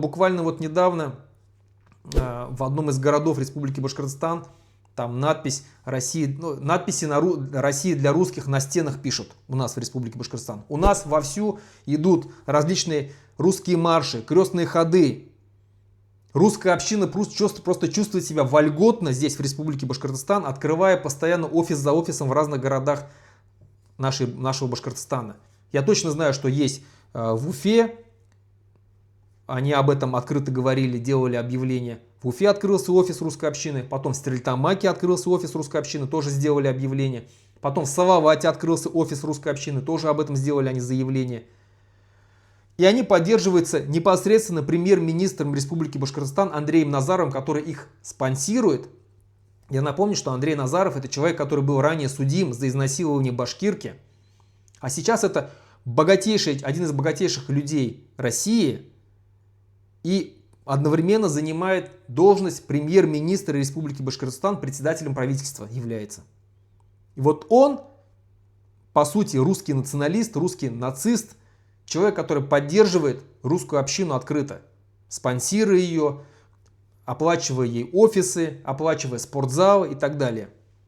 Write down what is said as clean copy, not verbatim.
Буквально вот недавно в одном из городов Республики Башкортостан там надпись «Россия», ну, надписи на «Россия для русских» на стенах пишут у нас в Республике Башкортостан. У нас вовсю идут различные русские марши, крестные ходы. Русская община просто чувствует себя вольготно здесь, в Республике Башкортостан, открывая постоянно офис за офисом в разных городах нашего Башкортостана. Я точно знаю, что есть в Уфе, они об этом открыто говорили, делали объявления. В Уфе открылся офис русской общины, потом в Стерлитамаке открылся офис русской общины, тоже сделали объявление. Потом в Салавате открылся офис русской общины, тоже об этом сделали они заявление. И они поддерживаются непосредственно премьер-министром Республики Башкортостан Андреем Назаровым, который их спонсирует. Я напомню, что Андрей Назаров — это человек, который был ранее судим за изнасилование башкирки. А сейчас это один из богатейших людей России и одновременно занимает должность премьер-министра Республики Башкортостан, председателем правительства является. И вот он, по сути, русский националист, русский нацист, человек, который поддерживает русскую общину открыто, спонсируя ее, оплачивая ей офисы, оплачивая спортзалы и так далее.